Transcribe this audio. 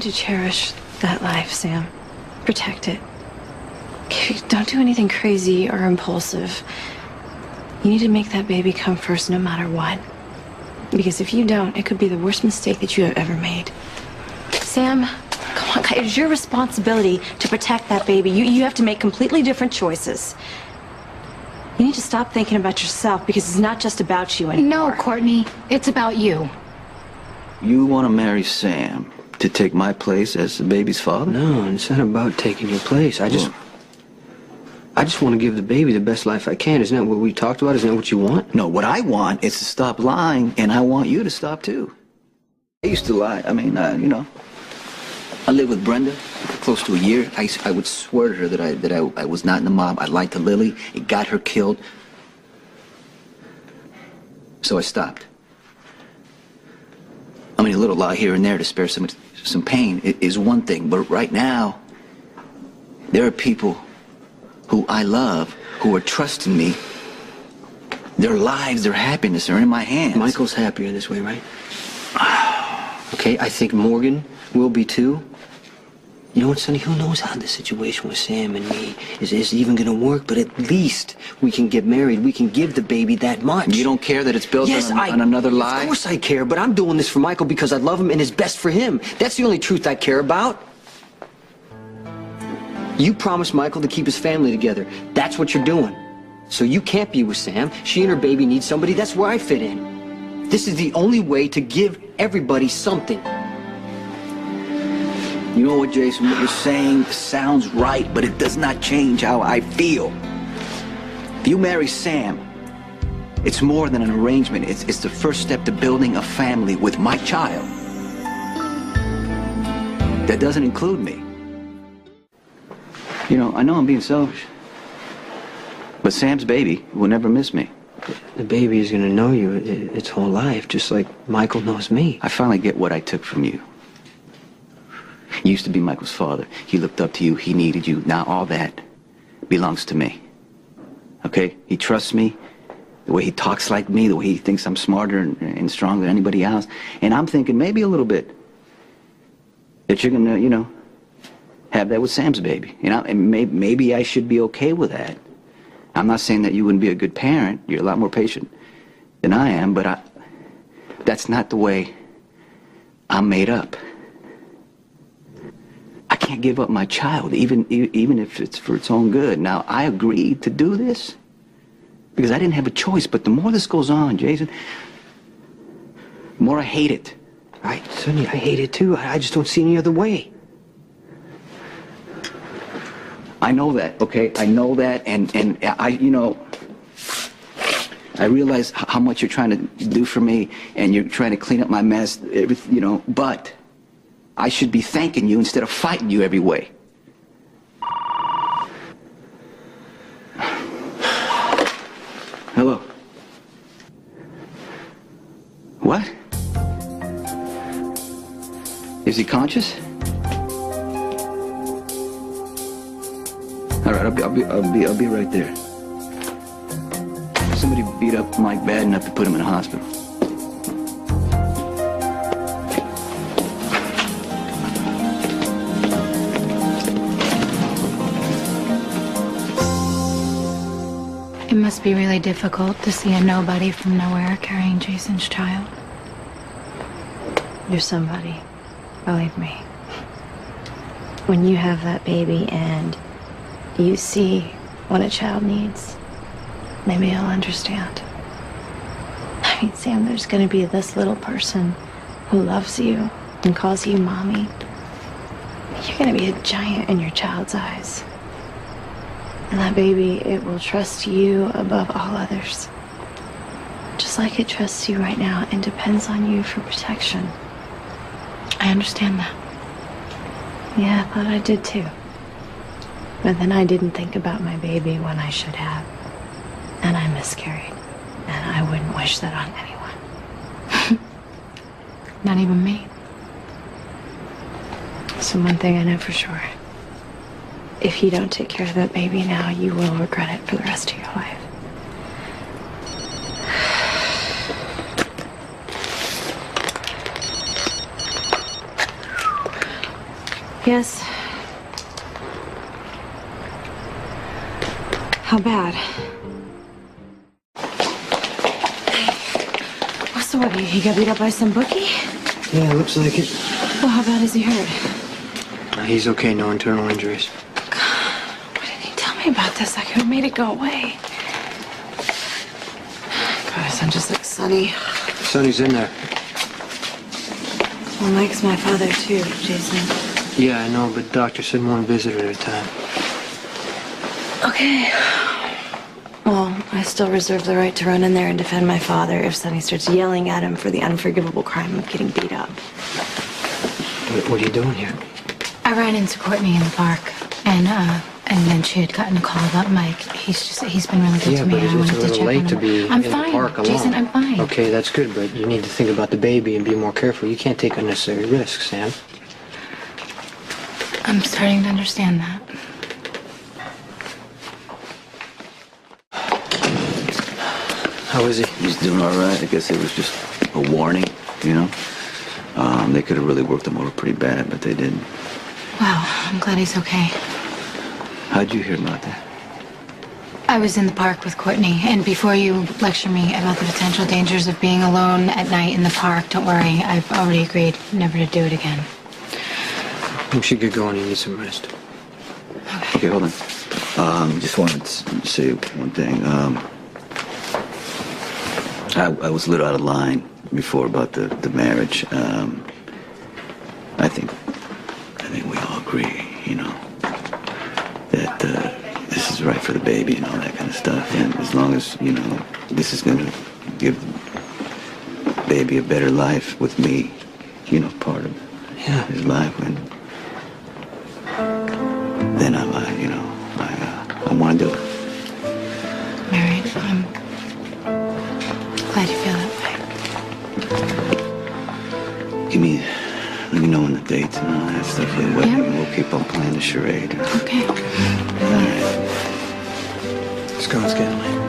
need to cherish that life, Sam. Protect it. Don't do anything crazy or impulsive. You need to make that baby come first no matter what. Because if you don't, it could be the worst mistake that you have ever made. Sam, come on, it's your responsibility to protect that baby. You have to make completely different choices. You need to stop thinking about yourself because it's not just about you anymore. No, Courtney, it's about you. You want to marry Sam to take my place as the baby's father? No, it's not about taking your place. I just want to give the baby the best life I can. Isn't that what we talked about? Isn't that what you want? No, what I want is to stop lying, and I want you to stop too. I used to lie. I mean, you know, I lived with Brenda for close to a year. I would swear to her that I was not in the mob. I lied to Lily. It got her killed. So I stopped. I mean, a little lie here and there to spare some pain is one thing, but right now, there are people who I love, who are trusting me. Their lives, their happiness are in my hands. Michael's happier this way, right? Okay, I think Morgan will be too. You know what, Sonny? Who knows how the situation with Sam and me is even going to work, but at least we can get married. We can give the baby that much. You don't care that it's built on another lie? Of course I care, but I'm doing this for Michael because I love him and it's best for him. That's the only truth I care about. You promised Michael to keep his family together. That's what you're doing. So you can't be with Sam. She and her baby need somebody. That's where I fit in. This is the only way to give everybody something. You know what, Jason? What you're saying sounds right, but it does not change how I feel. If you marry Sam, it's more than an arrangement. It's the first step to building a family with my child. That doesn't include me. You know, I know I'm being selfish, but Sam's baby will never miss me. The baby is going to know you its whole life, just like Michael knows me. I finally get what I took from you. You used to be Michael's father. He looked up to you. He needed you. Now all that belongs to me. Okay? He trusts me. The way he talks like me, the way he thinks I'm smarter and stronger than anybody else. And I'm thinking maybe a little bit that you're going to, you know, have that with Sam's baby. You know, and maybe I should be okay with that. I'm not saying that you wouldn't be a good parent. You're a lot more patient than I am, but that's not the way I'm made up. I can't give up my child, even if it's for its own good. Now, I agreed to do this because I didn't have a choice, but the more this goes on, Jason, the more I hate it. Right, Sonny, I hate it too. I just don't see any other way. I know that, okay? I know that, and I, you know, I realize how much you're trying to do for me, and you're trying to clean up my mess, everything, you know, but I should be thanking you instead of fighting you every way. Hello? What? Is he conscious? All right, I'll be right there. Somebody beat up Mike bad enough to put him in a hospital. It must be really difficult to see a nobody from nowhere carrying Jason's child. You're somebody, believe me. When you have that baby and you see what a child needs, maybe you'll understand. I mean, Sam, there's gonna be this little person who loves you and calls you mommy. You're gonna be a giant in your child's eyes. And that baby, it will trust you above all others. Just like it trusts you right now and depends on you for protection. I understand that. Yeah, I thought I did too. But then I didn't think about my baby when I should have. And I miscarried. And I wouldn't wish that on anyone. Not even me. So one thing I know for sure. If you don't take care of that baby now, you will regret it for the rest of your life. Yes. How bad? What's the word? He got beat up by some bookie? Yeah, looks like it. Well, how bad is he hurt? He's okay, no internal injuries. Why didn't he tell me about this? I could have made it go away. God, his son just looks sunny. Sonny's in there. Well, Mike's my father, too, Jason. Yeah, I know, but doctor said one visit at a time. Okay. Well, I still reserve the right to run in there and defend my father if Sonny starts yelling at him for the unforgivable crime of getting beat up. What are you doing here? I ran into Courtney in the park, and then she had gotten a call about Mike. He's been really good Yeah, to me. but I wanted it's a to little check late on to him. be I'm in fine, the park alone. Jason, I'm fine. Okay, that's good, but you need to think about the baby and be more careful. You can't take unnecessary risks, Sam. I'm starting to understand that. How is he? He's doing all right. I guess it was just a warning, you know? They could have really worked him over pretty bad, but they didn't. Wow, I'm glad he's okay. How'd you hear about that? I was in the park with Courtney, and before you lecture me about the potential dangers of being alone at night in the park, don't worry, I've already agreed never to do it again. You should get going. You need some rest. Okay, hold on. Just wanted to say one thing. I was a little out of line before about the marriage. I think we all agree, you know, that this is right for the baby and all that kind of stuff. And as long as, you know, this is going to give the baby a better life with me, you know, part of his life, and then I want to do it. All right, I'm glad you feel that way. Let me know when the dates and all that stuff for the wedding, Yeah. and we'll keep on playing the charade. Okay. All right. Let's go. Let's get him.